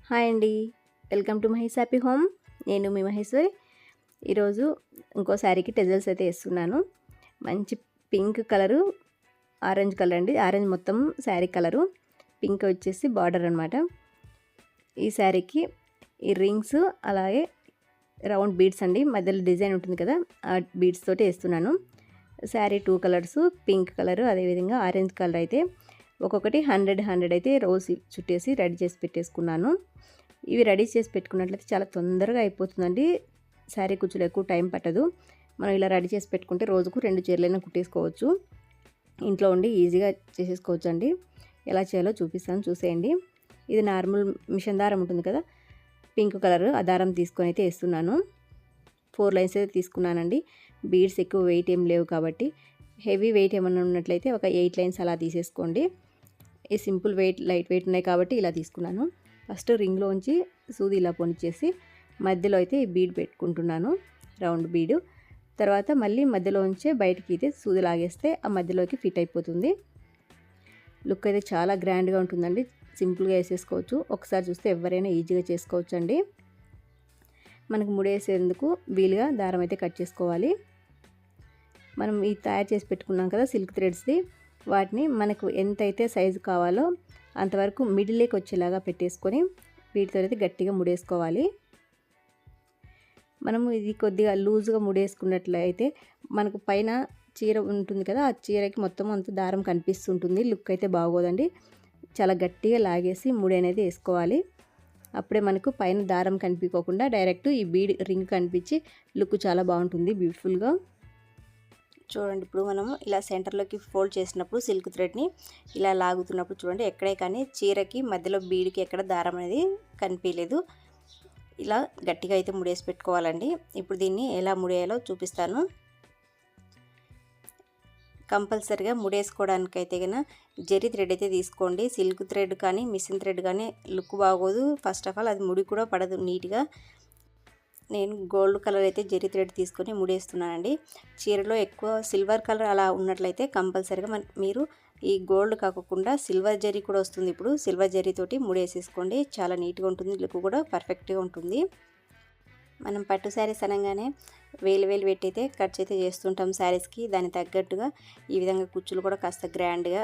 Hi అండి. Welcome to Mahesh happy home. నేను మీ మహేశ్వరి. ఈరోజు ఇంకో శారీకి టెజల్స్ అయితే వేస్తున్నాను. మంచి పింక్ కలరు, ఆరెంజ్ కలర్ అండి. ఆరెంజ్ మొత్తం శారీ కలరు, పింక్ వచ్చేసి బార్డర్ అనమాట. ఈ శారీకి ఈ రింగ్స్ అలాగే రౌండ్ బీడ్స్ అండి, మధ్యలో డిజైన్ ఉంటుంది కదా, ఆ బీడ్స్ తోటి వేస్తున్నాను. శారీ 2 కలర్స్, పింక్ కలరు అదేవిధంగా ఆరెంజ్ కలర్ అయితే ఒక్కొక్కటి 100 అయితే రోజ్ చుట్టేసి రెడీ చేసి పెట్టేసుకున్నాను. ఇవి రెడీ చేసి పెట్టుకున్నట్లయితే చాలా తొందరగా అయిపోతుందండి. శారీ కుచ్చులు ఎక్కువ టైం పట్టదు. మనం ఇలా రెడీ చేసి పెట్టుకుంటే రోజుకు 2 చీరలైనా కుట్టేసుకోవచ్చు. ఇంట్లో ఉండి ఈజీగా చేసేసుకోవచ్చు అండి. ఎలా చేయాలో చూపిస్తాను, చూసేయండి. ఇది నార్మల్ మిషన్ దారం ఉంటుంది కదా, పింక్ కలర్, ఆ దారం తీసుకొని అయితే వేస్తున్నాను. 4 లైన్స్ అయితే తీసుకున్నానండి. బీడ్స్ ఎక్కువ వెయిట్ ఏం లేవు కాబట్టి, హెవీ వెయిట్ ఏమన్నా ఉన్నట్లయితే ఒక 8 లైన్స్ అలా తీసేసుకోండి. ఈ సింపుల్ వెయిట్, లైట్ వెయిట్ ఉన్నాయి కాబట్టి ఇలా తీసుకున్నాను. ఫస్ట్ రింగ్లోంచి సూది ఇలా పొనిచ్చేసి మధ్యలో అయితే ఈ బీడ్ పెట్టుకుంటున్నాను, రౌండ్ బీడు. తర్వాత మళ్ళీ మధ్యలోంచే బయటికి అయితే సూది లాగేస్తే ఆ మధ్యలోకి ఫిట్ అయిపోతుంది. లుక్ అయితే చాలా గ్రాండ్గా ఉంటుందండి. సింపుల్గా వేసేసుకోవచ్చు. ఒకసారి చూస్తే ఎవరైనా ఈజీగా చేసుకోవచ్చు అండి. మనకు ముడేసేందుకు వీలుగా దారం అయితే కట్ చేసుకోవాలి. మనం ఈ తయారు చేసి పెట్టుకున్నాం కదా సిల్క్ థ్రెడ్స్ది, వాటిని మనకు ఎంతైతే సైజు కావాలో అంతవరకు మిడిల్లోకి వచ్చేలాగా పెట్టేసుకొని వీటితో అయితే గట్టిగా ముడేసుకోవాలి. మనము ఇది కొద్దిగా లూజ్గా ముడేసుకున్నట్లయితే మనకు పైన చీర ఉంటుంది కదా, ఆ చీరకి మొత్తం అంత దారం కనిపిస్తుంటుంది. లుక్ అయితే బాగోదండి. చాలా గట్టిగా లాగేసి ముడి అనేది వేసుకోవాలి. అప్పుడే మనకు పైన దారం కనిపించకుండా డైరెక్ట్ ఈ బీడ్ రింగ్ కనిపించి లుక్ చాలా బాగుంటుంది, బ్యూటిఫుల్గా. చూడండి, ఇప్పుడు మనము ఇలా సెంటర్లోకి ఫోల్డ్ చేసినప్పుడు సిల్క్ థ్రెడ్ని ఇలా లాగుతున్నప్పుడు చూడండి, ఎక్కడే కానీ చీరకి మధ్యలో బీడ్కి ఎక్కడ దారం అనేది కనిపించలేదు. ఇలా గట్టిగా అయితే ముడేసి పెట్టుకోవాలండి. ఇప్పుడు దీన్ని ఎలా ముడేయాలో చూపిస్తాను. కంపల్సరిగా ముడేసుకోవడానికైతే కన్నా జెరీ థ్రెడ్ అయితే తీసుకోండి. సిల్క్ థ్రెడ్ కానీ మిషన్ థ్రెడ్ కానీ లుక్ బాగోదు. ఫస్ట్ ఆఫ్ ఆల్ అది ముడి కూడా పడదు నీట్గా. నేను గోల్డ్ కలర్ అయితే జెరీ థ్రెడ్ తీసుకొని ముడేస్తున్నానండి. చీరలో ఎక్కువ సిల్వర్ కలర్ అలా ఉన్నట్లయితే కంపల్సరిగా మీరు ఈ గోల్డ్ కాకుండా సిల్వర్ జెరీ కూడా వస్తుంది. ఇప్పుడు సిల్వర్ జెరీ తోటి ముడేసేసుకోండి. చాలా నీట్గా ఉంటుంది, లుక్ కూడా పర్ఫెక్ట్గా ఉంటుంది. మనం పట్టు శారీస్ అనగానే వేలు పెట్టి అయితే ఖర్చు అయితే చేస్తుంటాం శారీస్కి. దానికి తగ్గట్టుగా ఈ విధంగా కుచ్చులు కూడా కాస్త గ్రాండ్గా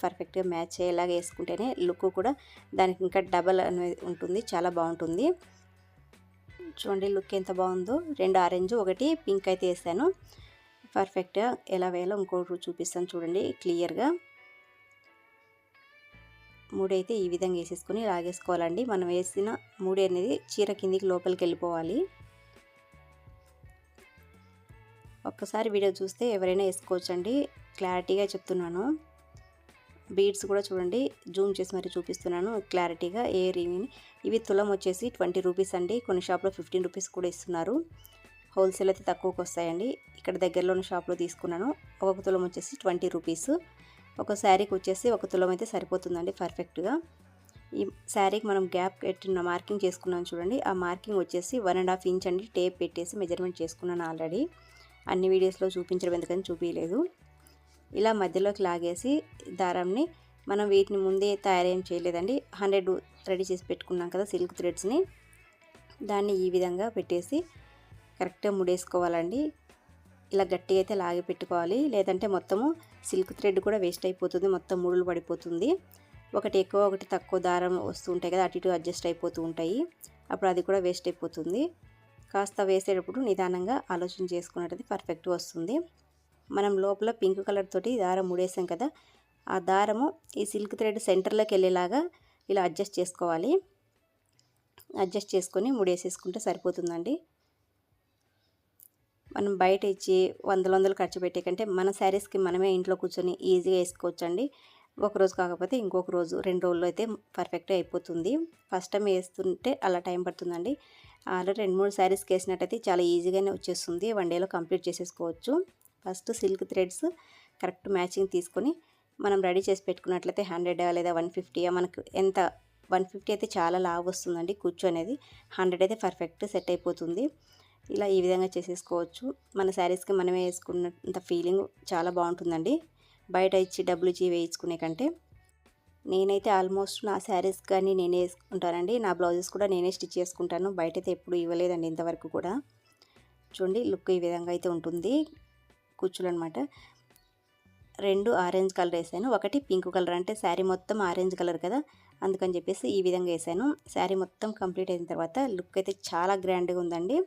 పర్ఫెక్ట్గా మ్యాచ్ అయ్యేలాగా వేసుకుంటేనే లుక్ కూడా దానికి ఇంకా డబల్ అనేది ఉంటుంది, చాలా బాగుంటుంది. చూడండి లుక్ ఎంత బాగుందో. 2 ఆరెంజ్, 1 పింక్ అయితే వేసాను. పర్ఫెక్ట్గా ఎలా వేయాలో ఇంకోటి చూపిస్తాను చూడండి క్లియర్గా. మూడైతే ఈ విధంగా వేసేసుకొని లాగేసుకోవాలండి. మనం వేసిన మూడు అనేది చీర కిందికి లోపలికి వెళ్ళిపోవాలి. ఒక్కసారి వీడియో చూస్తే ఎవరైనా వేసుకోవచ్చండి, క్లారిటీగా చెప్తున్నాను. బీడ్స్ కూడా చూడండి, జూమ్ చేసి మరి చూపిస్తున్నాను క్లారిటీగా. ఇవి తులం వచ్చేసి 20 రూపీస్ అండి. కొన్ని షాప్లో 15 రూపీస్ కూడా ఇస్తున్నారు. హోల్సేల్ అయితే తక్కువకి వస్తాయండి. ఇక్కడ దగ్గరలో ఉన్న షాప్లో తీసుకున్నాను. ఒక తులం వచ్చేసి 20 రూపీస్. ఒక శారీకి వచ్చేసి 1 తులం అయితే సరిపోతుందండి పర్ఫెక్ట్గా. ఈ శారీకి మనం గ్యాప్ పెట్టిన మార్కింగ్ చేసుకున్నాను చూడండి, ఆ మార్కింగ్ వచ్చేసి 1.5 ఇంచ్ అండి. టేప్ పెట్టేసి మెజర్మెంట్ చేసుకున్నాను ఆల్రెడీ. అన్ని వీడియోస్లో చూపించడం ఎందుకని చూపించలేదు. ఇలా మధ్యలోకి లాగేసి దారాన్ని మనం వీటిని ముందే తయారేం చేయలేదండి. 100 రెడీ చేసి పెట్టుకున్నాం కదా సిల్క్ థ్రెడ్స్ని, దాన్ని ఈ విధంగా పెట్టేసి కరెక్ట్గా ముడేసుకోవాలండి. ఇలా గట్టిగా అయితే లాగి పెట్టుకోవాలి, లేదంటే మొత్తము సిల్క్ థ్రెడ్ కూడా వేస్ట్ అయిపోతుంది, మొత్తం ముడులు పడిపోతుంది. ఒకటి ఎక్కువ ఒకటి తక్కువ దారం వస్తుంటాయి కదా, అటు ఇటు అడ్జస్ట్ అయిపోతూ ఉంటాయి. అప్పుడు అది కూడా వేస్ట్ అయిపోతుంది. కాస్త వేసేటప్పుడు నిదానంగా ఆలోచన చేసుకున్నట్టు పర్ఫెక్ట్గా వస్తుంది. మనం లోపల పింక్ కలర్ తోటి దారం ముడేసాం కదా, ఆ దారము ఈ సిల్క్ థ్రెడ్ సెంటర్లోకి వెళ్ళేలాగా ఇలా అడ్జస్ట్ చేసుకోవాలి. అడ్జస్ట్ చేసుకొని ముడేసేసుకుంటే సరిపోతుందండి. మనం బయట ఇచ్చి వందలు ఖర్చు పెట్టే కంటే మన శారీస్కి మనమే ఇంట్లో కూర్చొని ఈజీగా వేసుకోవచ్చండి. ఒకరోజు కాకపోతే ఇంకొక రోజు, 2 రోజుల్లో అయితే పర్ఫెక్ట్గా అయిపోతుంది. ఫస్ట్ టైం వేస్తుంటే అలా టైం పడుతుందండి. ఆల్రెడీ 2-3 శారీస్కి వేసినట్టయితే చాలా ఈజీగానే వచ్చేస్తుంది. 1 డేలో కంప్లీట్ చేసేసుకోవచ్చు. First silk threads correct matching తీసుకొని మనం రెడీ చేసి పెట్టుకున్నట్లయితే 100 లేదా 150, మనకు ఎంత 150 అయితే చాలా లావు వస్తుందండి కుచ్చు అనేది. 100 అయితే పర్ఫెక్ట్ సెట్ అయిపోతుంది. ఇలా ఈ విధంగా చేసేసుకోవచ్చు. మన శారీస్కి మనమే వేసుకున్నంత ఫీలింగ్ చాలా బాగుంటుందండి, బయట ఇచ్చి డబ్బులు ఇచ్చి వేయించుకునే కంటే. నేనైతే ఆల్మోస్ట్ నా శారీస్ కానీ నేనే వేసుకుంటానండి. నా బ్లౌజెస్ కూడా నేనే స్టిచ్ చేసుకుంటాను. బయటైతే ఎప్పుడు ఇవ్వలేదండి ఇంతవరకు కూడా. చూడండి లుక్ ఈ విధంగా అయితే ఉంటుంది. కుచ్చులు అనమాట. 2 ఆరెంజ్ కలర్ వేసాను, ఒకటి పింక్ కలర్. అంటే శారీ మొత్తం ఆరెంజ్ కలర్ కదా, అందుకని చెప్పేసి ఈ విధంగా వేసాను. శారీ మొత్తం కంప్లీట్ అయిన తర్వాత లుక్ అయితే చాలా గ్రాండ్గా ఉందండి.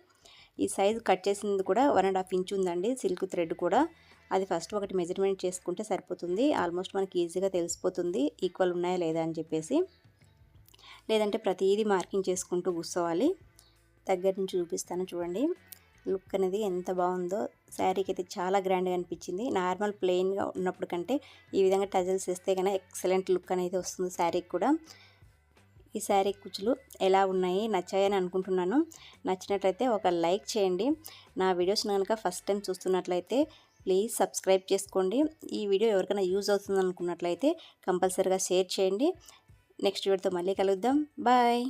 ఈ సైజు కట్ చేసింది కూడా 1.5 ఇంచ్ ఉందండి. సిల్క్ థ్రెడ్ కూడా అది ఫస్ట్ ఒకటి మెజర్మెంట్ చేసుకుంటే సరిపోతుంది. ఆల్మోస్ట్ మనకి ఈజీగా తెలిసిపోతుంది ఈక్వల్ ఉన్నాయా లేదా అని చెప్పేసి. లేదంటే ప్రతిదీ మార్కింగ్ చేసుకుంటూ కూర్చోవాలి. దగ్గర నుంచి చూపిస్తాను చూడండి. లుక్ అనేది ఎంత బాగుందో. శారీకి అయితే చాలా గ్రాండ్గా అనిపించింది. నార్మల్ ప్లెయిన్గా ఉన్నప్పుడు కంటే ఈ విధంగా టజల్స్ వేస్తే కనుక ఎక్సలెంట్ లుక్ అనేది వస్తుంది శారీకి కూడా. ఈ శారీ కుచ్చులు ఎలా ఉన్నాయి, నచ్చాయని అనుకుంటున్నాను. నచ్చినట్లయితే ఒక లైక్ చేయండి. నా వీడియోస్ కనుక ఫస్ట్ టైం చూస్తున్నట్లయితే ప్లీజ్ సబ్స్క్రైబ్ చేసుకోండి. ఈ వీడియో ఎవరికైనా యూజ్ అవుతుంది అనుకున్నట్లయితే కంపల్సరీగా షేర్ చేయండి. నెక్స్ట్ వీడియోతో మళ్ళీ కలుద్దాం. బాయ్.